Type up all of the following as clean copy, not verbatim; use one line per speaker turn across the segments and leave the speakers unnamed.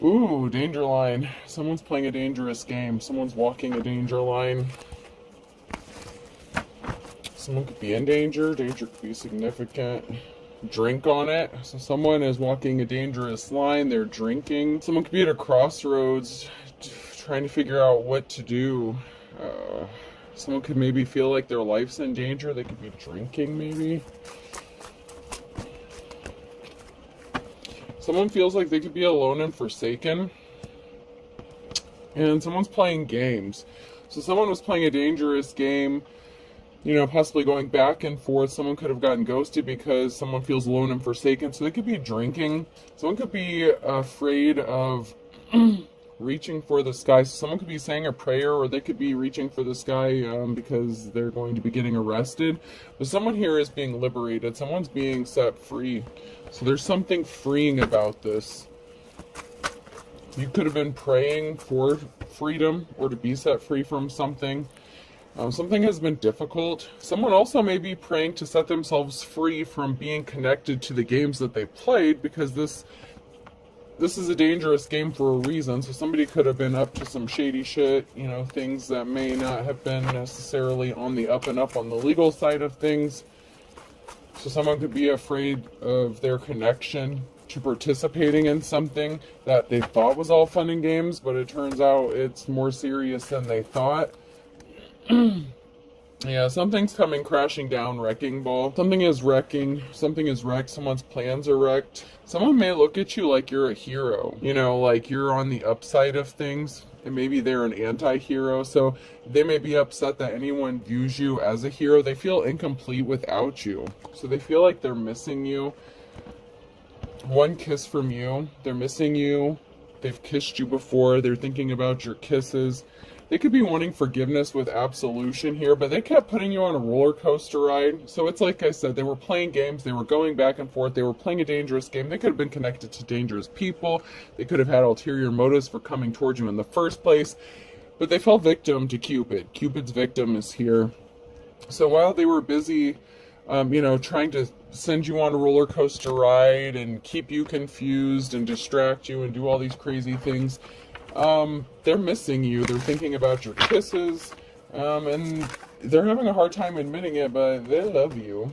Ooh, danger line. Someone's playing a dangerous game. Someone's walking a danger line. Someone could be in danger. Danger could be significant. Drink on it. So someone is walking a dangerous line. They're drinking. Someone could be at a crossroads trying to figure out what to do. Someone could maybe feel like their life's in danger. They could be drinking, maybe. Someone feels like they could be alone and forsaken. And someone's playing games. So someone was playing a dangerous game, possibly going back and forth. Someone could have gotten ghosted because someone feels alone and forsaken. So they could be drinking. Someone could be afraid of reaching for the sky. So someone could be saying a prayer, or they could be reaching for the sky because they're going to be getting arrested. But someone here is being liberated. Someone's being set free. So there's something freeing about this. You could have been praying for freedom or to be set free from something. Something has been difficult. Someone also may be praying to set themselves free from being connected to the games that they played, because this is a dangerous game for a reason. So somebody could have been up to some shady shit, things that may not have been necessarily on the up and up on the legal side of things. So someone could be afraid of their connection to participating in something that they thought was all fun and games, but it turns out it's more serious than they thought. Yeah, something's coming crashing down, wrecking ball. Something is wrecking. Something is wrecked. Someone's plans are wrecked. Someone may look at you like you're a hero. Like you're on the upside of things. And maybe they're an anti-hero. So they may be upset that anyone views you as a hero. They feel incomplete without you. So they feel like they're missing you. One kiss from you. They're missing you. They've kissed you before. They're thinking about your kisses. They could be wanting forgiveness with absolution here, but they kept putting you on a roller coaster ride. So it's like I said, they were playing games, they were going back and forth, they were playing a dangerous game. They could have been connected to dangerous people. They could have had ulterior motives for coming towards you in the first place, but they fell victim to Cupid. Cupid's victim is here. So while they were busy, trying to send you on a roller coaster ride and keep you confused and distract you and do all these crazy things, they're missing you. They're thinking about your kisses, and they're having a hard time admitting it, but they love you.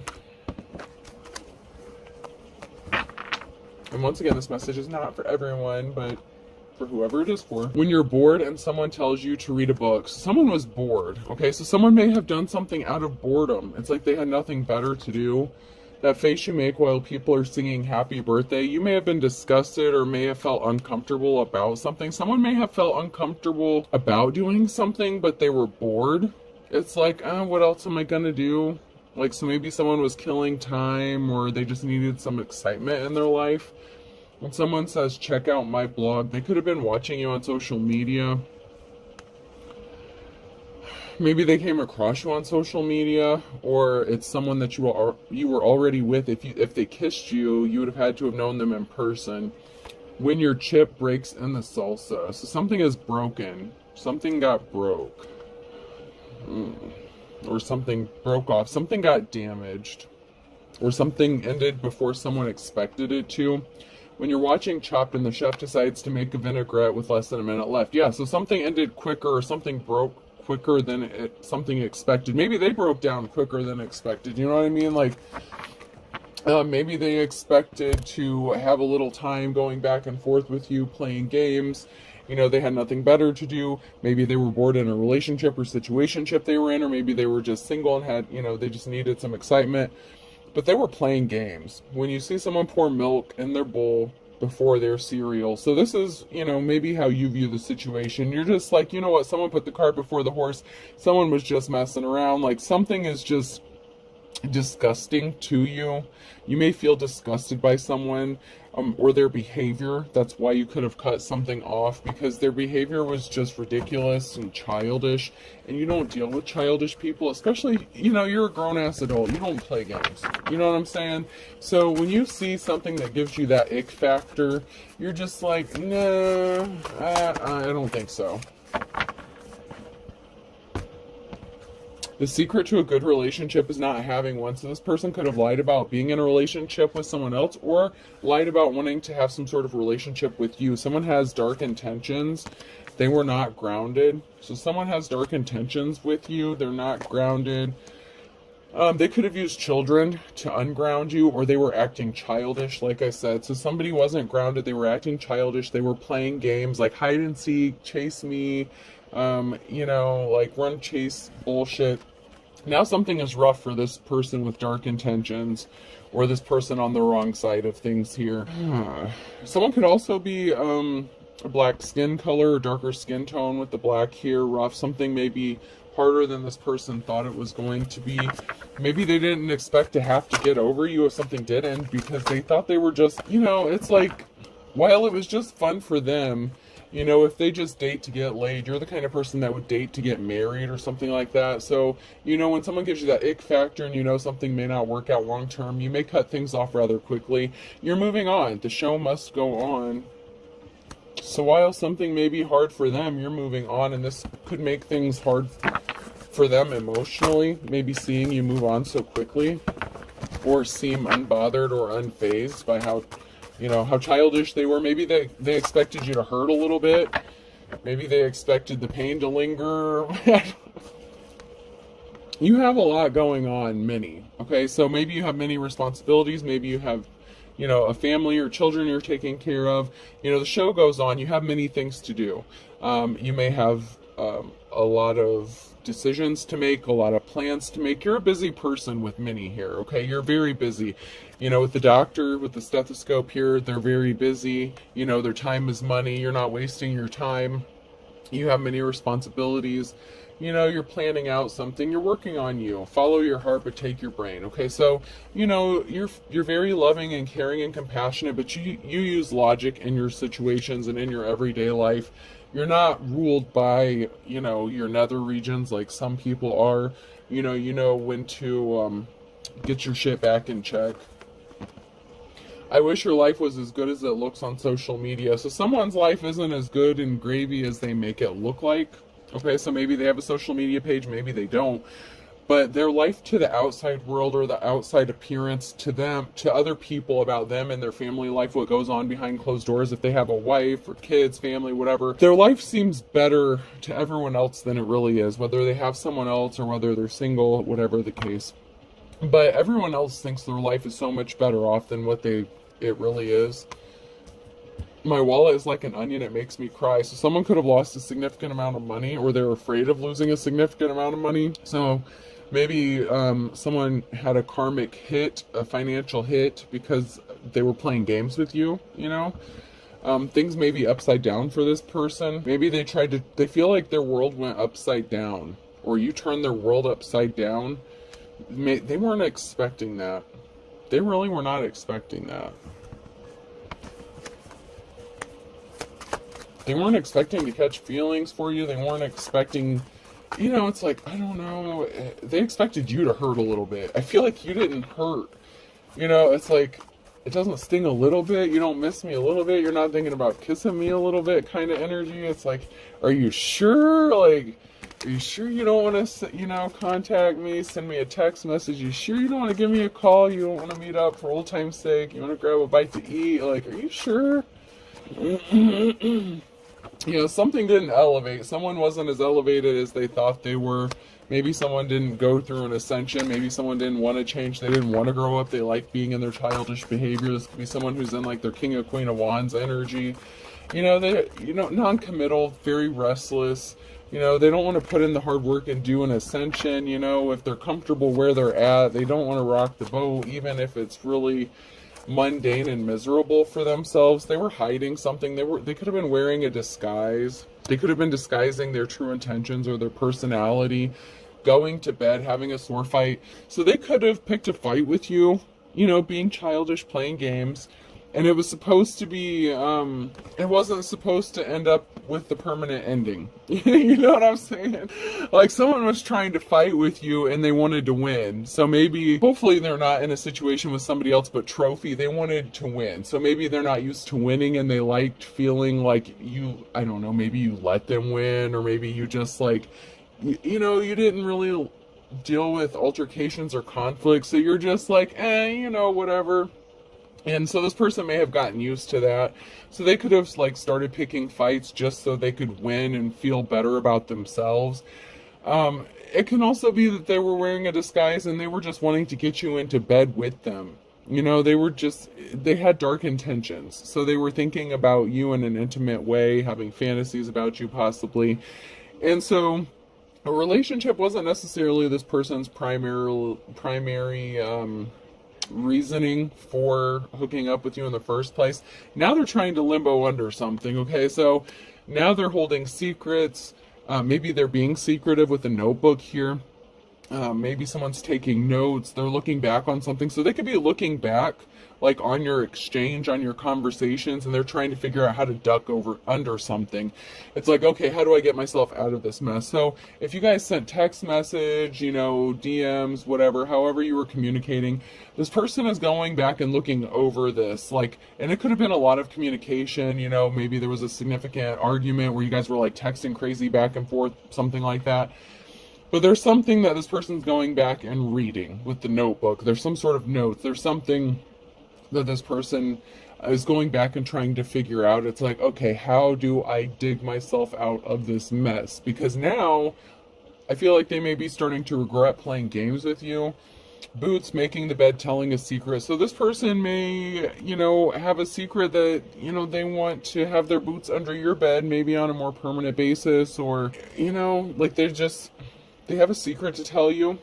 And once again, this message is not for everyone, but for whoever it is for. When you're bored and someone tells you to read a book, someone was bored, okay? So someone may have done something out of boredom. It's like they had nothing better to do. That face you make while people are singing happy birthday, you may have been disgusted or may have felt uncomfortable about something. Someone may have felt uncomfortable about doing something, but they were bored. It's like, what else am I gonna do? So maybe someone was killing time, or they just needed some excitement in their life. When someone says, check out my blog, they could have been watching you on social media. Maybe they came across you on social media, or it's someone that you were already with. If they kissed you, you would have had to have known them in person. When your chip breaks in the salsa, so something is broken. Something got broke. Or something broke off. Something got damaged. Or something ended before someone expected it to. When you're watching Chopped and the chef decides to make a vinaigrette with less than a minute left. Yeah, so something ended quicker, or something broke quicker than something expected. Maybe they broke down quicker than expected. You know what I mean? Maybe they expected to have a little time going back and forth with you, playing games. They had nothing better to do. Maybe they were bored in a relationship or situationship they were in, or maybe they were just single and had, they just needed some excitement. But they were playing games. When you see someone pour milk in their bowl before their cereal. So this is, maybe how you view the situation. You're just like, you know what, someone put the cart before the horse. Someone was just messing around. Something is just disgusting to you. You may feel disgusted by someone or their behavior. That's why you could have cut something off, because their behavior was just ridiculous and childish. And you don't deal with childish people, especially, you're a grown-ass adult. You don't play games. You know what I'm saying? So when you see something that gives you that ick factor, you're just like, nah, I don't think so. The secret to a good relationship is not having one. So this person could have lied about being in a relationship with someone else, or lied about wanting to have some sort of relationship with you. Someone has dark intentions. They were not grounded. So someone has dark intentions with you. They're not grounded. They could have used children to unground you, or they were acting childish, like I said. So somebody wasn't grounded. They were acting childish. They were playing games like hide and seek, chase me, like run, chase bullshit. Now something is rough for this person with dark intentions, or this person on the wrong side of things here. Someone could also be a black skin color or darker skin tone with the black here, rough. Something maybe harder than this person thought it was going to be. Maybe they didn't expect to have to get over you if something didn't, because they thought they were just, it's like, while it was just fun for them, if they just date to get laid, you're the kind of person that would date to get married or something like that. So, when someone gives you that ick factor and something may not work out long term, you may cut things off rather quickly. You're moving on. The show must go on. So while something may be hard for them, you're moving on, and this could make things hard for them emotionally, maybe seeing you move on so quickly, or seem unbothered or unfazed by how childish they were. Maybe they expected you to hurt a little bit. Maybe they expected the pain to linger. You have a lot going on, many. Okay, so maybe you have many responsibilities. Maybe you have a family or children you're taking care of. The show goes on. You have many things to do. You may have a lot of decisions to make, a lot of plans to make. You're a busy person with many here, okay? You're very busy. With the doctor, with the stethoscope here, they're very busy. Their time is money. You're not wasting your time. You have many responsibilities. You're planning out something. You're working on you. Follow your heart, but take your brain. Okay, so you're very loving and caring and compassionate, but you use logic in your situations and in your everyday life. You're not ruled by your nether regions like some people are. You know when to get your shit back in check. I wish your life was as good as it looks on social media. So someone's life isn't as good and gravy as they make it look like. Okay, so maybe they have a social media page, maybe they don't. But their life to the outside world, or the outside appearance to them, to other people about them and their family life, what goes on behind closed doors, if they have a wife or kids, family, whatever, their life seems better to everyone else than it really is, whether they have someone else or whether they're single, whatever the case. But everyone else thinks their life is so much better off than what it really is. My wallet is like an onion, it makes me cry. So someone could have lost a significant amount of money, or they're afraid of losing a significant amount of money. So maybe someone had a karmic hit, a financial hit, because they were playing games with you, Things may be upside down for this person. Maybe they feel like their world went upside down, or you turned their world upside down. They weren't expecting that. They really were not expecting that. They weren't expecting to catch feelings for you. They weren't expecting, it's like, I don't know. They expected you to hurt a little bit. I feel like you didn't hurt. It's like, it doesn't sting a little bit. You don't miss me a little bit. You're not thinking about kissing me a little bit kind of energy. It's like, are you sure? Like, are you sure you don't want to, contact me, send me a text message? You sure you don't want to give me a call? You don't want to meet up for old time's sake? You want to grab a bite to eat? Like, are you sure? Something didn't elevate. Someone wasn't as elevated as they thought they were. Maybe someone didn't go through an ascension. Maybe someone didn't want to change. They didn't want to grow up. They like being in their childish behavior. This could be someone who's in like their King of Queen of Wands energy. They non-committal, very restless. They don't want to put in the hard work and do an ascension. If they're comfortable where they're at, they don't want to rock the boat, even if it's really mundane and miserable for themselves. They were hiding something. They could have been wearing a disguise. They could have been disguising their true intentions or their personality, going to bed, having a sword fight. So they could have picked a fight with you, being childish, playing games. And it was supposed to be, it wasn't supposed to end up with the permanent ending. You know what I'm saying? Like someone was trying to fight with you and they wanted to win. So maybe, hopefully they're not in a situation with somebody else but trophy. They wanted to win. So maybe they're not used to winning and they liked feeling like I don't know, maybe you let them win, or maybe you just like, you didn't really deal with altercations or conflicts, so you're just like, whatever. And so this person may have gotten used to that. So they could have like started picking fights just so they could win and feel better about themselves. It can also be that they were wearing a disguise and they were just wanting to get you into bed with them. They had dark intentions. So they were thinking about you in an intimate way, having fantasies about you possibly. And so a relationship wasn't necessarily this person's primary reasoning for hooking up with you in the first place. Now they're trying to limbo under something, okay? So now they're holding secrets. Maybe they're being secretive with a notebook here. Maybe someone's taking notes. They're looking back on something. So they could be looking back like on your exchange, on your conversations, and they're trying to figure out how to duck under something. It's like, okay, how do I get myself out of this mess? So if you guys sent text message, DMs, whatever, however you were communicating, this person is going back and looking over this, and it could have been a lot of communication, maybe there was a significant argument where you guys were like texting crazy back and forth, something like that. But there's something that this person's going back and reading with the notebook. There's some sort of notes. There's something that this person is going back and trying to figure out. It's like, okay, how do I dig myself out of this mess? Because now I feel like they may be starting to regret playing games with you. Boots, making the bed, telling a secret. So this person may, have a secret that, they want to have their boots under your bed, maybe on a more permanent basis, or, they have a secret to tell you.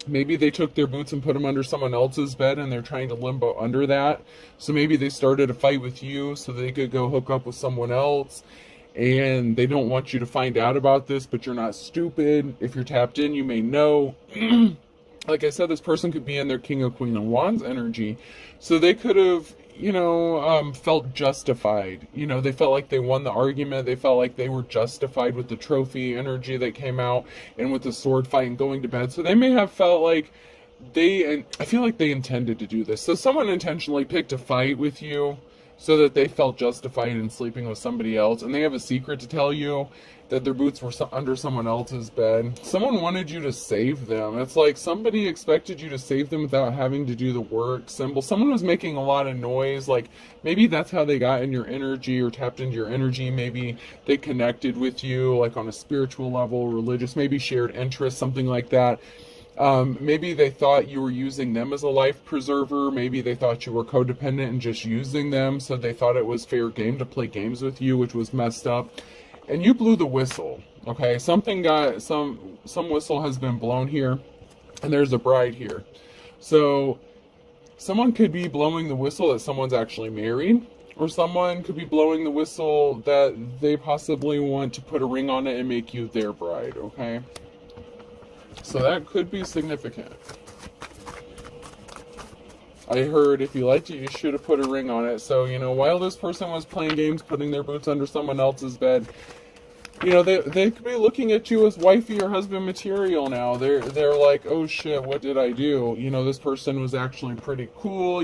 Maybe they took their boots and put them under someone else's bed and they're trying to limbo under that. So maybe they started a fight with you so they could go hook up with someone else. And they don't want you to find out about this, but you're not stupid. If you're tapped in, you may know. Like I said, this person could be in their King of Queen of Wands energy. So they could have, felt justified. They felt like they won the argument. They felt like they were justified with the trophy energy that came out and with the sword fight and going to bed. So they may have felt like I feel like they intended to do this. So someone intentionally picked a fight with you so that they felt justified in sleeping with somebody else. And they have a secret to tell you that their boots were under someone else's bed. Someone wanted you to save them. It's like somebody expected you to save them without having to do the work. Someone was making a lot of noise. Like maybe that's how they got in your energy or tapped into your energy. Maybe they connected with you like on a spiritual level, religious, maybe shared interests, something like that. Maybe they thought you were using them as a life preserver. Maybe they thought you were codependent and just using them. So they thought it was fair game to play games with you, which was messed up. And you blew the whistle, okay? Some whistle has been blown here, and there's a bride here. So someone could be blowing the whistle that someone's actually married, or someone could be blowing the whistle that they possibly want to put a ring on it and make you their bride, okay? So that could be significant. I heard if you liked it, you should have put a ring on it. So, while this person was playing games, putting their boots under someone else's bed, they could be looking at you as wifey or husband material now. They're like, oh shit, what did I do? This person was actually pretty cool,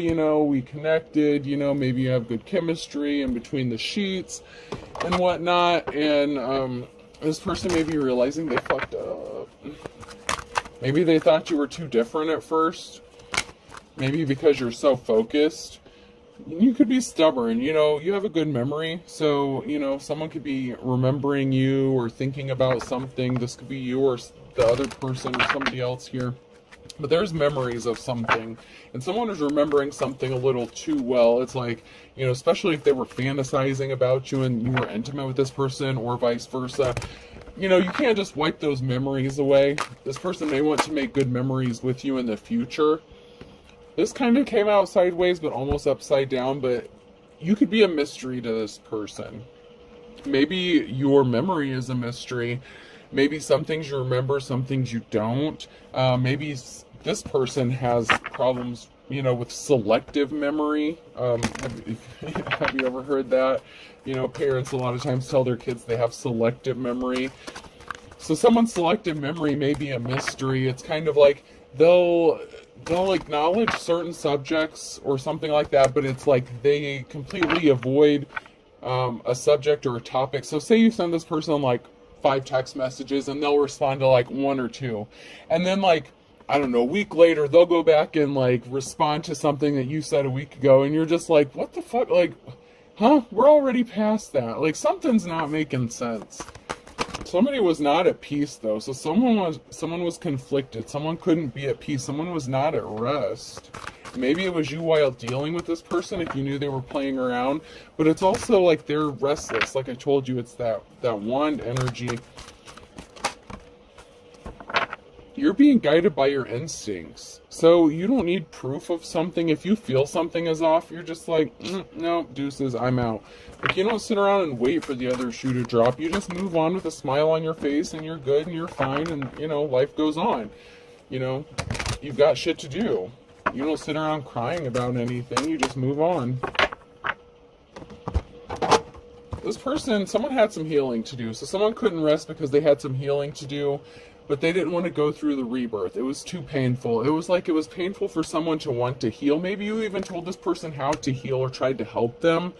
we connected, maybe you have good chemistry in between the sheets and whatnot. And this person may be realizing they fucked up. Maybe they thought you were too different at first. Maybe because you're so focused. You could be stubborn, you have a good memory. So, someone could be remembering you or thinking about something. This could be you or the other person or somebody else here. But there's memories of something. And someone is remembering something a little too well. It's like, especially if they were fantasizing about you and you were intimate with this person or vice versa. You can't just wipe those memories away. This person may want to make good memories with you in the future. This kind of came out sideways, but almost upside down, but you could be a mystery to this person. Maybe your memory is a mystery. Maybe some things you remember, some things you don't. Maybe this person has problems, with selective memory. Have you ever heard that? Parents a lot of times tell their kids they have selective memory. So someone's selective memory may be a mystery. It's kind of like they'll acknowledge certain subjects or something like that, but it's like they completely avoid a subject or a topic. So say you send this person like 5 text messages and they'll respond to like 1 or 2. And then like, I don't know, a week later, they'll go back and like respond to something that you said a week ago. And you're just like, what the fuck? Like, huh? We're already past that. Like, something's not making sense. Somebody was not at peace though. So someone was conflicted. Someone couldn't be at peace. Someone was not at rest. Maybe it was you while dealing with this person if you knew they were playing around. But it's also like they're restless. Like I told you, it's that wand energy. You're being guided by your instincts. So you don't need proof of something. If you feel something is off, you're just like, no, deuces, I'm out. Like, you don't sit around and wait for the other shoe to drop. You just move on with a smile on your face and you're good and you're fine and, you know, life goes on. You know, you've got shit to do. You don't sit around crying about anything. You just move on. This person, someone had some healing to do. So someone couldn't rest because they had some healing to do. But they didn't want to go through the rebirth. It was too painful. It was like it was painful for someone to want to heal. Maybe you even told this person how to heal or tried to help them.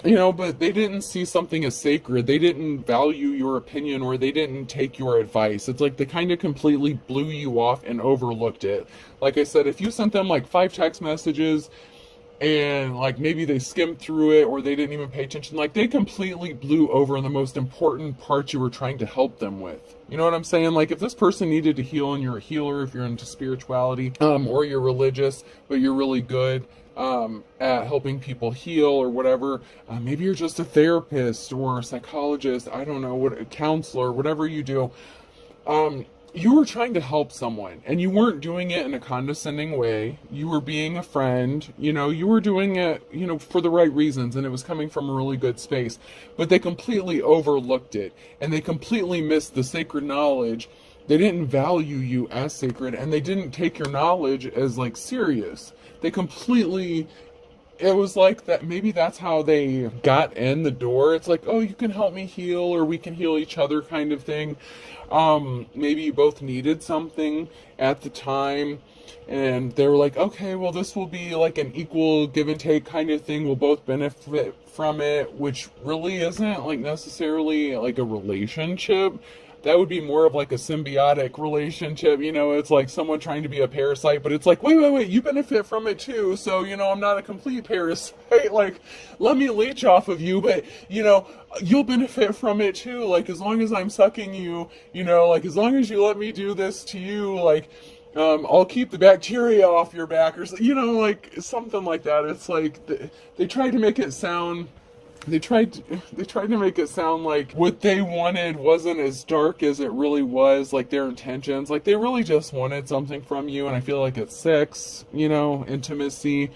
You know, but they didn't see something as sacred. They didn't value your opinion or they didn't take your advice. It's like they kind of completely blew you off and overlooked it. Like I said, if you sent them like 5 text messages and like maybe they skimmed through it or they didn't even pay attention, like they completely blew over the most important part you were trying to help them with. You know what I'm saying? Like if this person needed to heal and you're a healer, if you're into spirituality, or you're religious, but you're really good at helping people heal or whatever, maybe you're just a therapist or a psychologist, I don't know, what, a counselor, whatever you do. You were trying to help someone and you weren't doing it in a condescending way. You were being a friend, you know, you were doing it, you know, for the right reasons and it was coming from a really good space, but they completely overlooked it and they completely missed the sacred knowledge. They didn't value you as sacred and they didn't take your knowledge as like serious. They completely, it was like that, maybe that's how they got in the door. It's like, oh, you can help me heal or we can heal each other kind of thing. Maybe you both needed something at the time and they were like, okay, well, this will be like an equal give and take kind of thing. We'll both benefit from it, which really isn't like necessarily like a relationship. That would be more of like a symbiotic relationship, you know, it's like someone trying to be a parasite, but it's like, wait, you benefit from it too, so, you know, I'm not a complete parasite, like, let me leech off of you, but, you know, you'll benefit from it too, like, as long as I'm sucking you, you know, like, as long as you let me do this to you, like, I'll keep the bacteria off your back, or, you know, like, something like that. It's like, they tried to make it sound... They tried to make it sound like what they wanted wasn't as dark as it really was, like their intentions. Like they really just wanted something from you, and I feel like it's sex, you know, intimacy,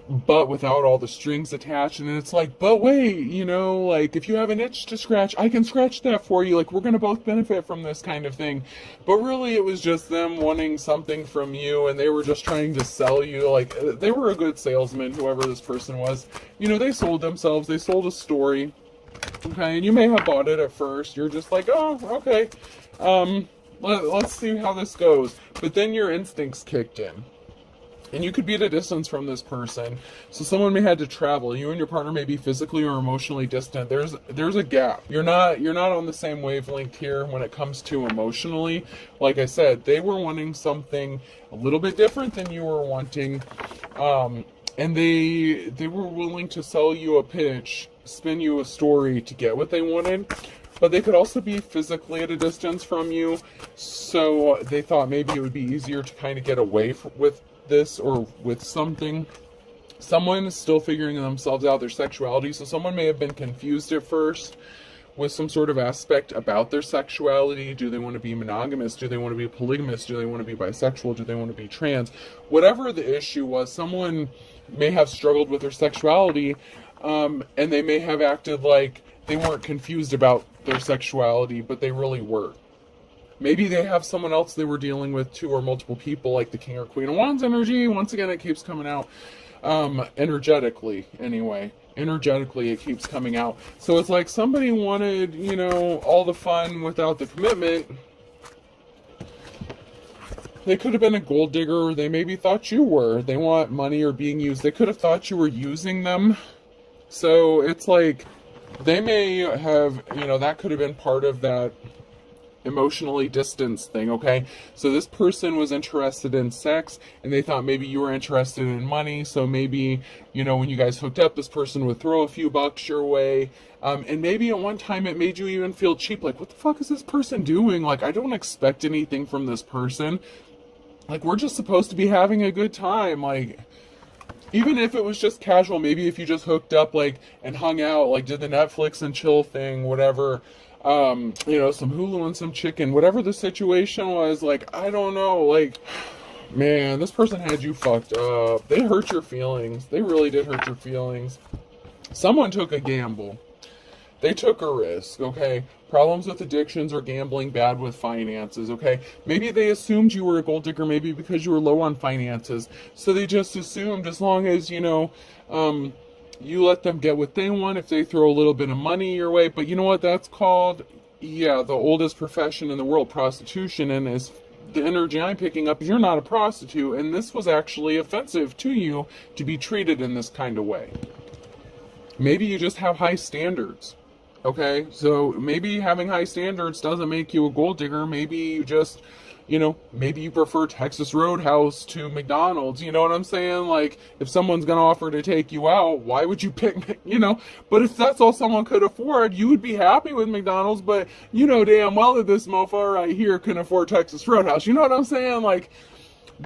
but without all the strings attached. And it's like, but wait, you know, like if you have an itch to scratch, I can scratch that for you. Like we're gonna both benefit from this kind of thing. But really it was just them wanting something from you and they were just trying to sell you. Like they were a good salesman, whoever this person was. You know, they sold themselves, they sold a story. Okay, and you may have bought it at first. You're just like, oh, okay. Let's see how this goes. But then your instincts kicked in. And you could be at a distance from this person. So someone may have to travel. You and your partner may be physically or emotionally distant. There's a gap. You're not on the same wavelength here when it comes to emotionally. Like I said, they were wanting something a little bit different than you were wanting. And they were willing to sell you a pitch, spin you a story to get what they wanted. But they could also be physically at a distance from you. So they thought maybe it would be easier to kind of get away with this or with something. Someone is still figuring themselves out, their sexuality, so someone may have been confused at first with some sort of aspect about their sexuality. Do they want to be monogamous? Do they want to be polygamous? Do they want to be bisexual? Do they want to be trans? Whatever the issue was, someone may have struggled with their sexuality, and they may have acted like they weren't confused about their sexuality, but they really were. Maybe they have someone else they were dealing with too, or multiple people, like the King or Queen of Wands energy. Once again, it keeps coming out energetically, anyway. Energetically, it keeps coming out. So it's like somebody wanted, you know, all the fun without the commitment. They could have been a gold digger, or they maybe thought you were. They want money or being used. They could have thought you were using them. So it's like, They may have, that could have been part of that emotionally distanced thing, okay? So this person was interested in sex and they thought maybe you were interested in money. So maybe, when you guys hooked up, this person would throw a few bucks your way. And maybe at one time it made you even feel cheap. Like, what the fuck is this person doing? Like, I don't expect anything from this person. Like, we're just supposed to be having a good time. Like, even if it was just casual, maybe if you just hooked up, like, and hung out, like, did the Netflix and chill thing, whatever, some Hulu and some chicken, whatever the situation was, like, I don't know, like, man, this person had you fucked up. They hurt your feelings. They really did hurt your feelings. Someone took a gamble. They took a risk, okay? Problems with addictions or gambling, bad with finances, okay? Maybe they assumed you were a gold digger, maybe because you were low on finances. So they just assumed as long as, you let them get what they want, if they throw a little bit of money your way. But you know what that's called? Yeah, the oldest profession in the world, prostitution. And as the energy I'm picking up, you're not a prostitute. And this was actually offensive to you to be treated in this kind of way. Maybe you just have high standards. Okay, so maybe having high standards doesn't make you a gold digger. Maybe you just, maybe you prefer Texas Roadhouse to McDonald's. You know what I'm saying? Like, if someone's going to offer to take you out, why would you pick, But if that's all someone could afford, you would be happy with McDonald's. But you know damn well that this mofo right here can afford Texas Roadhouse. You know what I'm saying? Like,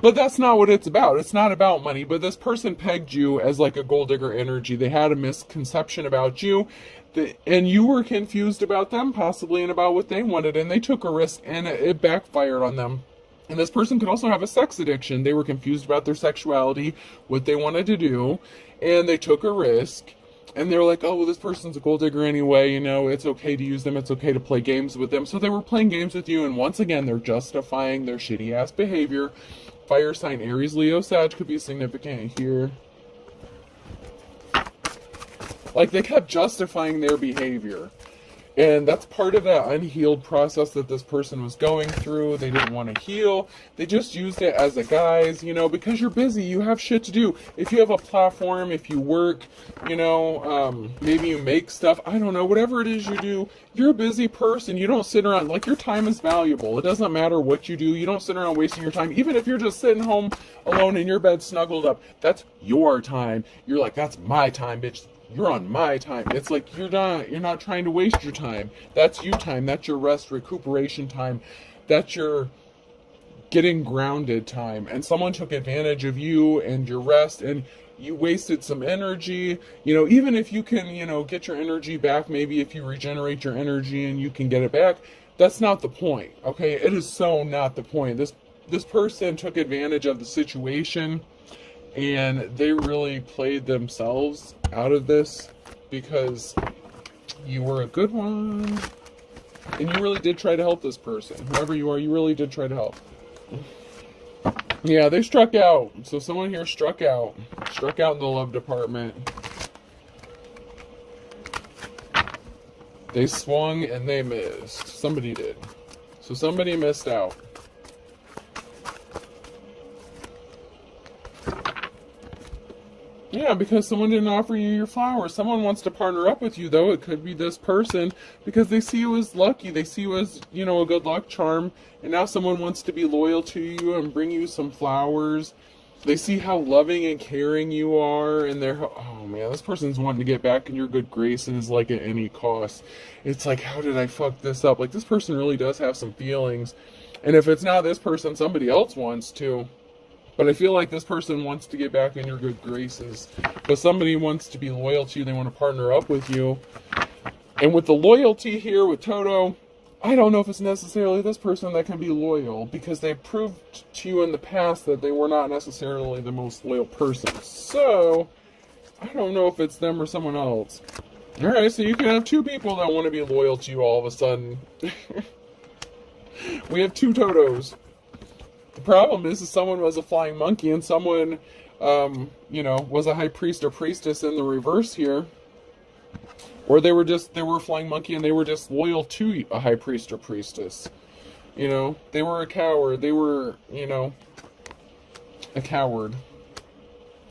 but that's not what it's about. It's not about money. But this person pegged you as like a gold digger energy. They had a misconception about you. And you were confused about them, possibly, and about what they wanted. And they took a risk, and it backfired on them. And this person could also have a sex addiction. They were confused about their sexuality, what they wanted to do. And they took a risk. And they were like, oh, well, this person's a gold digger anyway. It's okay to use them. It's okay to play games with them. So they were playing games with you. And once again, they're justifying their shitty-ass behavior. Fire sign Aries, Leo, Sag could be significant here. Like, they kept justifying their behavior. And that's part of that unhealed process that this person was going through. They didn't want to heal. They just used it as a guise, because you're busy. You have shit to do. If you have a platform, if you work, maybe you make stuff. I don't know. Whatever it is you do, you're a busy person. You don't sit around. Like, your time is valuable. It doesn't matter what you do. You don't sit around wasting your time. Even if you're just sitting home alone in your bed snuggled up, that's your time. You're like, that's my time, bitch. You're on my time. It's like you're not trying to waste your time. That's you time. That's your rest, recuperation time. That's your getting grounded time. And someone took advantage of you and your rest, and you wasted some energy. Even if you can, get your energy back, maybe if you regenerate your energy and you can get it back, that's not the point. Okay? It is so not the point. This person took advantage of the situation. And they really played themselves out of this because you were a good one. And you really did try to help this person. Whoever you are, you really did try to help. Yeah, they struck out. So someone here struck out. Struck out in the love department. They swung and they missed. Somebody did. So somebody missed out. Yeah, because someone didn't offer you your flowers. Someone wants to partner up with you, though. It could be this person because they see you as lucky. They see you as, a good luck charm. And now someone wants to be loyal to you and bring you some flowers. They see how loving and caring you are. And they're, oh man, this person's wanting to get back in your good graces like at any cost. It's like, how did I fuck this up? Like, this person really does have some feelings. And if it's not this person, somebody else wants to. But I feel like this person wants to get back in your good graces. But somebody wants to be loyal to you. They want to partner up with you. And with the loyalty here with Toto, I don't know if it's necessarily this person that can be loyal. Because they proved to you in the past that they were not necessarily the most loyal person. So, I don't know if it's them or someone else. Alright, so you can have two people that want to be loyal to you all of a sudden. We have two Totos. The problem is someone was a flying monkey and someone, was a high priest or priestess in the reverse here. Or they were a flying monkey and they were just loyal to a high priest or priestess. They were a coward. They were, a coward.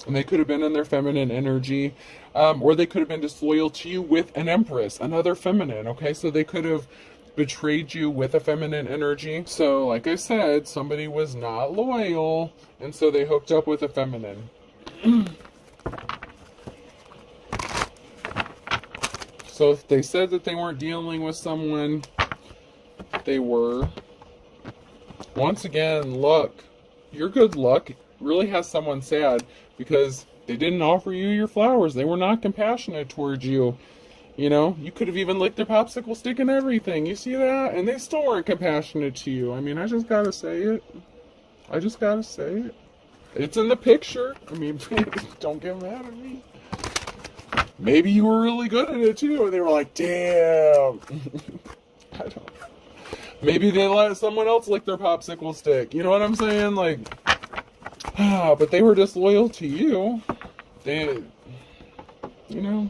And they could have been in their feminine energy. Or they could have been disloyal to you with an Empress, another feminine, okay? So they could have betrayed you with a feminine energy. So, like I said, somebody was not loyal, and so they hooked up with a feminine. So if they said that they weren't dealing with someone, they were. Once again, luck. Your good luck really has someone sad because they didn't offer you your flowers. They were not compassionate towards you. You know, you could have even licked their popsicle stick and everything. You see that? And they still weren't compassionate to you. I mean, I just gotta say it. I just gotta say it. It's in the picture. I mean, don't get mad at me. Maybe you were really good at it too. And they were like, damn. I don't know. Maybe they let someone else lick their popsicle stick. You know what I'm saying? Like, but they were disloyal to you. They, you know.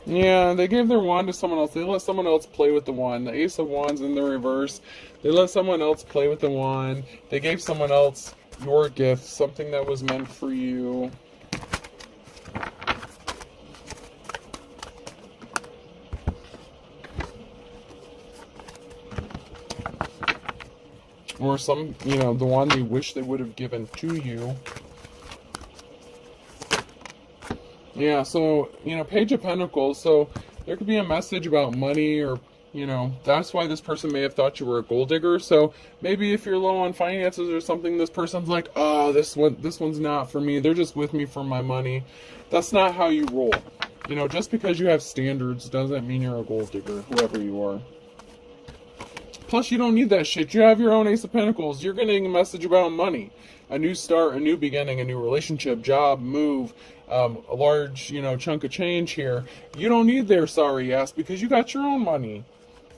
Yeah, they gave their wand to someone else. They let someone else play with the wand. The Ace of Wands in the reverse. They let someone else play with the wand. They gave someone else your gift, something that was meant for you. Or some, you know, the one they wish they would have given to you. Yeah, so, you know, Page of Pentacles, so there could be a message about money or, you know, that's why this person may have thought you were a gold digger. So maybe if you're low on finances or something, this person's like, oh, this one's not for me. They're just with me for my money. That's not how you roll. You know, just because you have standards doesn't mean you're a gold digger, whoever you are. Plus, you don't need that shit. You have your own Ace of Pentacles. You're getting a message about money. A new start, a new beginning, a new relationship, job, move, a large, you know, chunk of change here. You don't need their sorry ass because you got your own money.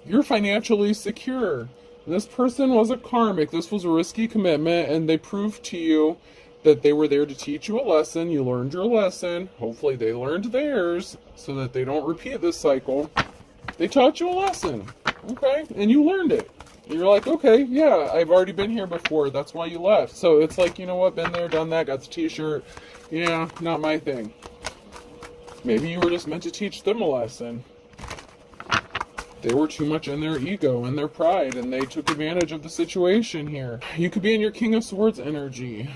You're financially secure. This person was a karmic. This was a risky commitment, and they proved to you that they were there to teach you a lesson. You learned your lesson. Hopefully they learned theirs so that they don't repeat this cycle. They taught you a lesson. Okay, and you learned it. You're like, okay, yeah, I've already been here before. That's why you left. So it's like, you know what, been there, done that, got the t-shirt. Yeah, not my thing. Maybe you were just meant to teach them a lesson. They were too much in their ego and their pride, and they took advantage of the situation here. You could be in your King of Swords energy.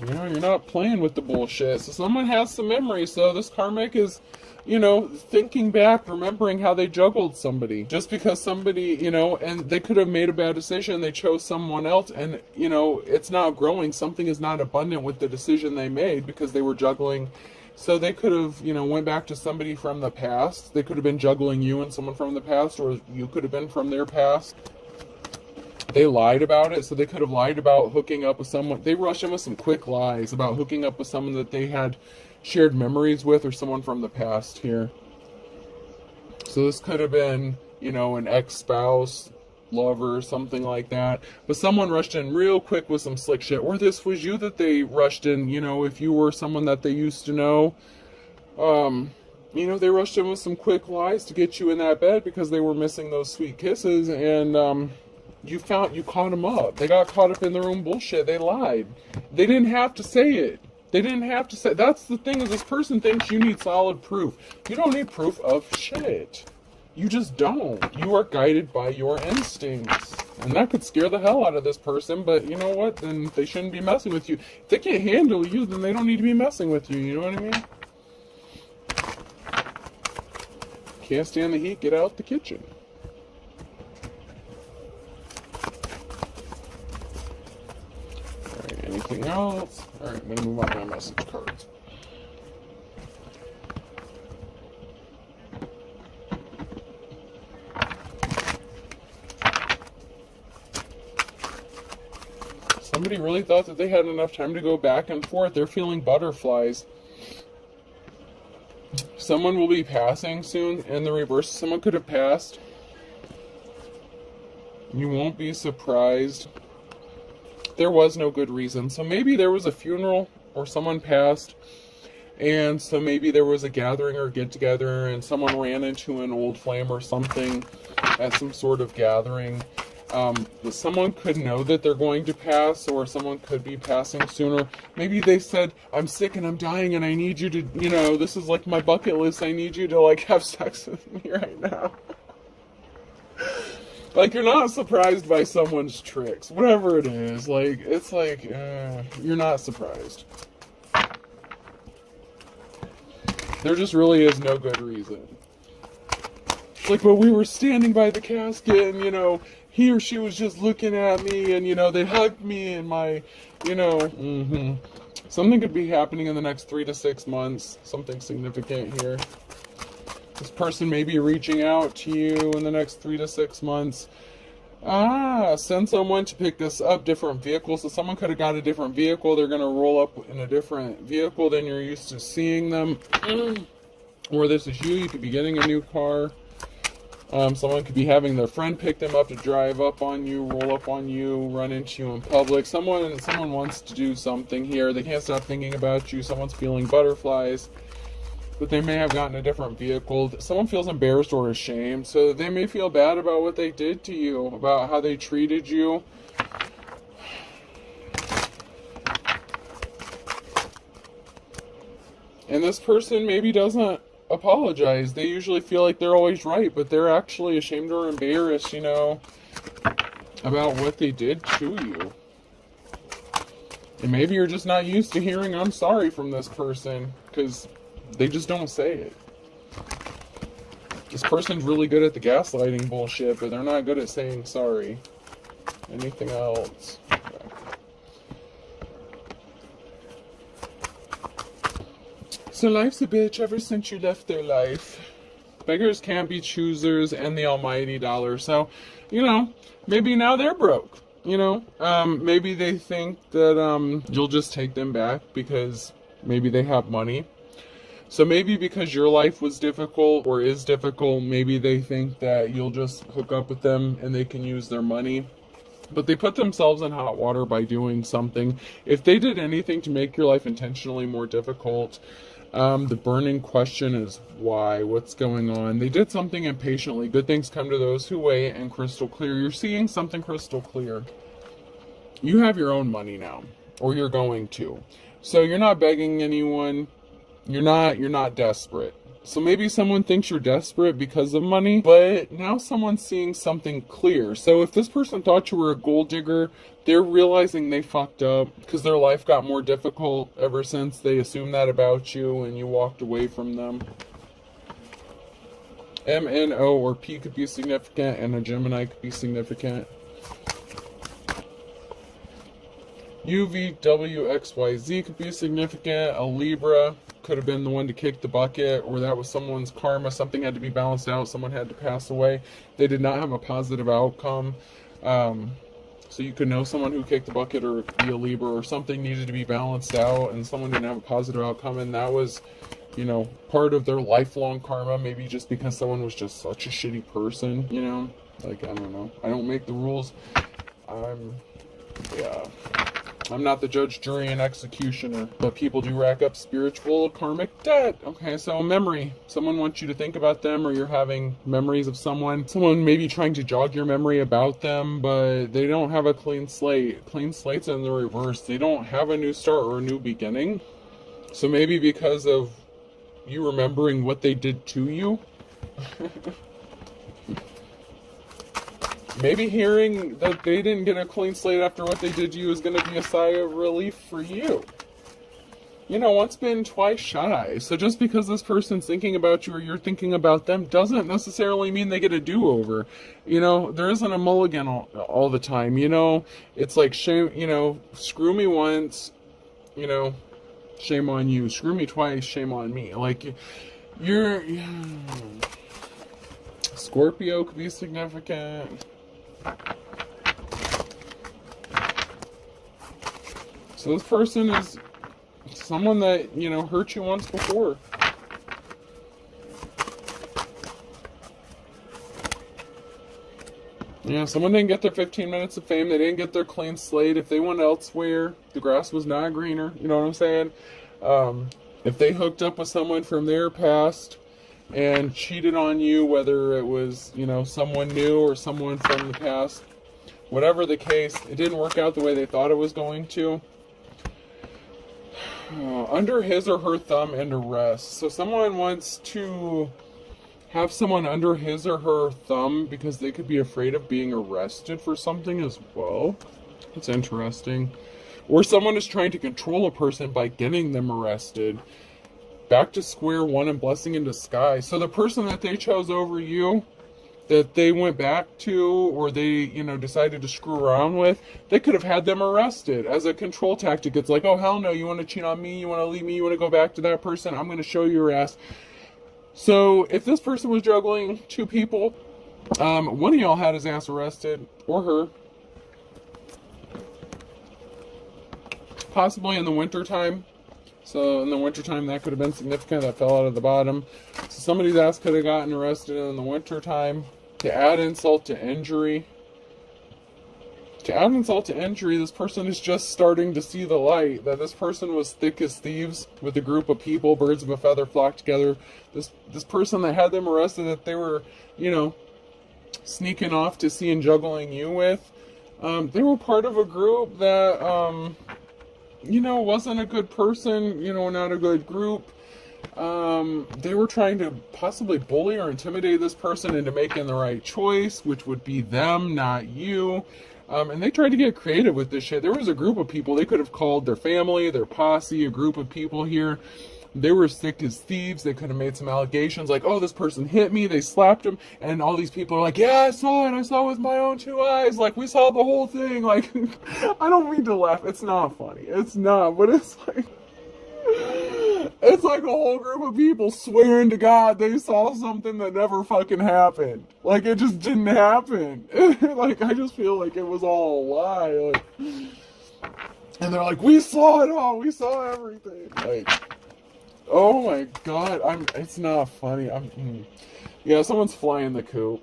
You know, you're not playing with the bullshit. So someone has some memory. So this karmic is, you know, thinking back, remembering how they juggled somebody. Just because somebody, you know, and they could have made a bad decision. They chose someone else. And, you know, it's not growing. Something is not abundant with the decision they made because they were juggling. So they could have, you know, went back to somebody from the past. They could have been juggling you and someone from the past. Or you could have been from their past. They lied about it, so they could have lied about hooking up with someone. They rushed in with some quick lies about hooking up with someone that they had shared memories with or someone from the past here. So this could have been, you know, an ex-spouse, lover, something like that. But someone rushed in real quick with some slick shit. Or this was you that they rushed in, you know, if you were someone that they used to know. You know, they rushed in with some quick lies to get you in that bed because they were missing those sweet kisses and, you caught them up. They got caught up in their own bullshit. They lied. They didn't have to say it. They didn't have to say. That's the thing is this person thinks you need solid proof. You don't need proof of shit. You just don't. You are guided by your instincts. And that could scare the hell out of this person, but you know what? Then they shouldn't be messing with you. If they can't handle you, then they don't need to be messing with you. You know what I mean? Can't stand the heat, get out the kitchen. Anything else? Alright, I'm going to move on to my message cards. Somebody really thought that they had enough time to go back and forth. They're feeling butterflies. Someone will be passing soon. In the reverse, someone could have passed. You won't be surprised. There was no good reason. So maybe there was a funeral or someone passed. And so maybe there was a gathering or get together and someone ran into an old flame or something at some sort of gathering. Someone could know that they're going to pass, or someone could be passing sooner. Maybe they said, I'm sick and I'm dying and I need you to, this is like my bucket list. I need you to like have sex with me right now. Like, you're not surprised by someone's tricks, whatever it is. Like, it's like, you're not surprised. There just really is no good reason. It's like, but we were standing by the casket and, he or she was just looking at me and, they hugged me and my, Something could be happening in the next 3 to 6 months. Something significant here. This person may be reaching out to you in the next 3 to 6 months. Send someone to pick this up, different vehicles. So someone could have got a different vehicle. They're going to roll up in a different vehicle than you're used to seeing them. Or this is you. You could be getting a new car. Someone could be having their friend pick them up to drive up on you, roll up on you, run into you in public. Someone wants to do something here. They can't stop thinking about you. Someone's feeling butterflies. But they may have gotten a different vehicle. Someone feels embarrassed or ashamed, so they may feel bad about what they did to you, about how they treated you. And this person maybe doesn't apologize. They usually feel like they're always right, but they're actually ashamed or embarrassed, about what they did to you. And maybe you're just not used to hearing I'm sorry from this person, because they just don't say it. This person's really good at the gaslighting bullshit, but they're not good at saying sorry. Anything else? Okay. So life's a bitch ever since you left their life. Beggars can't be choosers and the almighty dollar. So, maybe now they're broke. Maybe they think that you'll just take them back because maybe they have money. So maybe because your life was difficult or is difficult, maybe they think that you'll just hook up with them and they can use their money. But they put themselves in hot water by doing something. If they did anything to make your life intentionally more difficult, the burning question is why? What's going on? They did something impatiently. Good things come to those who wait, and crystal clear. You're seeing something crystal clear. You have your own money now, or you're going to. So you're not begging anyone. You're not desperate. So maybe someone thinks you're desperate because of money, but now someone's seeing something clear. So if this person thought you were a gold digger, they're realizing they fucked up because their life got more difficult ever since they assumed that about you and you walked away from them. M, N, O, or P could be significant, and a Gemini could be significant. U, V, W, X, Y, Z could be significant. A Libra could have been the one to kick the bucket, or that was someone's karma. Something had to be balanced out. Someone had to pass away. They did not have a positive outcome. So you could know someone who kicked the bucket, or be a Libra, or something needed to be balanced out, and someone didn't have a positive outcome, and that was, part of their lifelong karma. Maybe just because someone was just such a shitty person, Like, I don't know. I don't make the rules. I'm not the judge, jury, and executioner, but people do rack up spiritual karmic debt. Okay, so memory. Someone wants you to think about them, or you're having memories of someone. Someone may be trying to jog your memory about them, but they don't have a clean slate. Clean slate's in the reverse. They don't have a new start or a new beginning. So maybe because of you remembering what they did to you, maybe hearing that they didn't get a clean slate after what they did to you is going to be a sigh of relief for you. Once bitten, twice shy. So just because this person's thinking about you or you're thinking about them doesn't necessarily mean they get a do-over. There isn't a mulligan all the time. It's like, shame, screw me once, shame on you. Screw me twice, shame on me. Like, Scorpio could be significant. So this person is someone that, hurt you once before. Someone didn't get their 15 minutes of fame. They didn't get their clean slate. If they went elsewhere, the grass was not greener. You know what I'm saying? If they hooked up with someone from their past and cheated on you, whether it was, someone new or someone from the past, Whatever the case, it didn't work out the way they thought it was going to. Under his or her thumb and arrest. So someone wants to have someone under his or her thumb because they could be afraid of being arrested for something as well. That's interesting. Or someone is trying to control a person by getting them arrested. Back to square one and blessing in disguise. So the person that they chose over you, that they went back to, or they, decided to screw around with, they could have had them arrested as a control tactic. It's like, oh, hell no, you want to cheat on me, you want to leave me, you want to go back to that person, I'm going to show you your ass. So if this person was juggling two people, one of y'all had his ass arrested, or her, possibly in the wintertime. So in the wintertime, that could have been significant. That fell out of the bottom. So somebody's ass could have gotten arrested in the wintertime. To add insult to injury. This person is just starting to see the light. That this person was thick as thieves with a group of people. Birds of a feather flock together. This person that had them arrested, that they were, sneaking off to see and juggling you with. They were part of a group that... wasn't a good person, not a good group. They were trying to possibly bully or intimidate this person into making the right choice, which would be them, not you. And they tried to get creative with this shit. There was a group of people. They could have called their family, their posse, a group of people here. They were sick as thieves. They could have made some allegations like, oh, this person hit me, they slapped him, and all these people are like, yeah, I saw it with my own two eyes, like, we saw the whole thing, like, I don't mean to laugh, it's not funny, it's not, but it's like a whole group of people swearing to God they saw something that never fucking happened, like, it just didn't happen, like, I just feel like it was all a lie, like, and they're like, we saw it all, we saw everything, like, oh my God, it's not funny. Yeah, someone's flying the coop,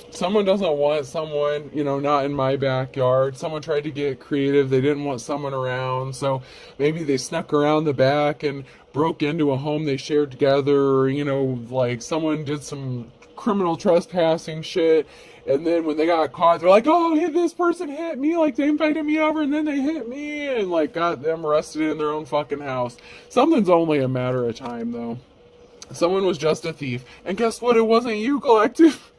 Someone doesn't want someone, not in my backyard. Someone tried to get creative. They didn't want someone around. So maybe they snuck around the back and broke into a home they shared together. Or, like someone did some criminal trespassing shit. And then when they got caught, they're like, oh, this person hit me. Like, they invited me over and then they hit me. And, like, got them arrested in their own fucking house. Something's only a matter of time, though. Someone was just a thief. And guess what? It wasn't you, collective.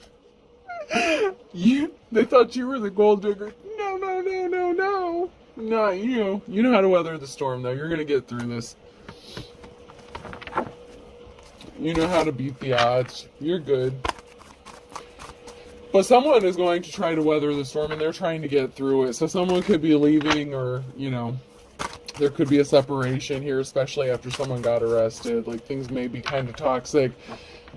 They thought you were the gold digger. No. Not you. You know how to weather the storm, though. You're going to get through this. You know how to beat the odds. You're good. But someone is going to try to weather the storm, and they're trying to get through it. So someone could be leaving, or, there could be a separation here, especially after someone got arrested. Like, things may be kind of toxic.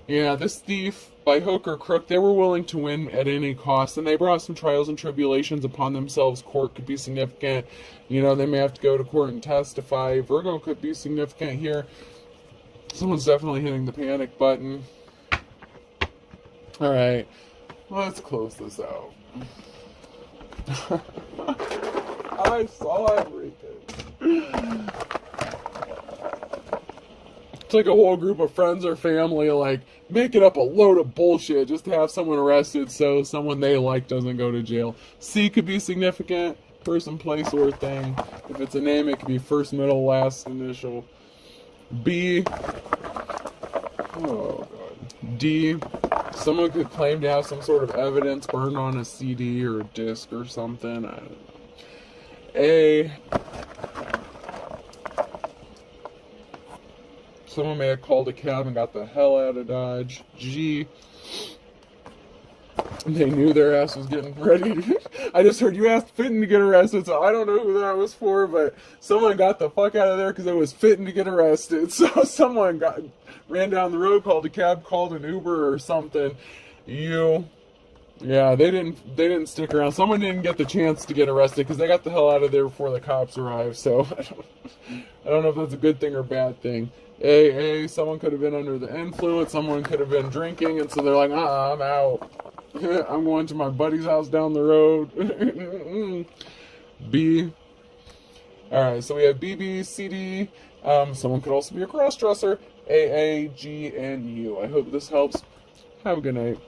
Yeah, this thief, by hook or crook, they were willing to win at any cost, and they brought some trials and tribulations upon themselves. Court could be significant. They may have to go to court and testify. Virgo could be significant here. Someone's definitely hitting the panic button. All right. Let's close this out. I saw everything. It's like a whole group of friends or family, like, making up a load of bullshit just to have someone arrested so someone they like doesn't go to jail. C could be significant. Person, place, or thing. If it's a name, it could be first, middle, last initial. B. Oh, God. D. Someone could claim to have some sort of evidence burned on a CD or a disc or something. I don't know. A. Someone may have called a cab and got the hell out of Dodge. G. They knew their ass was getting ready. I just heard you asked fitting to get arrested, so I don't know who that was for, but someone got the fuck out of there because it was fitting to get arrested. So someone ran down the road, called a cab, called an Uber or something. Yeah, they didn't stick around. Someone didn't get the chance to get arrested because they got the hell out of there before the cops arrived. So I don't know if that's a good thing or bad thing. Someone could have been under the influence. Someone could have been drinking, and so they're like, I'm out. I'm going to my buddy's house down the road. B. Alright, so we have B, B, C, D. Someone could also be a cross-dresser. A, G, and U. I hope this helps. Have a good night.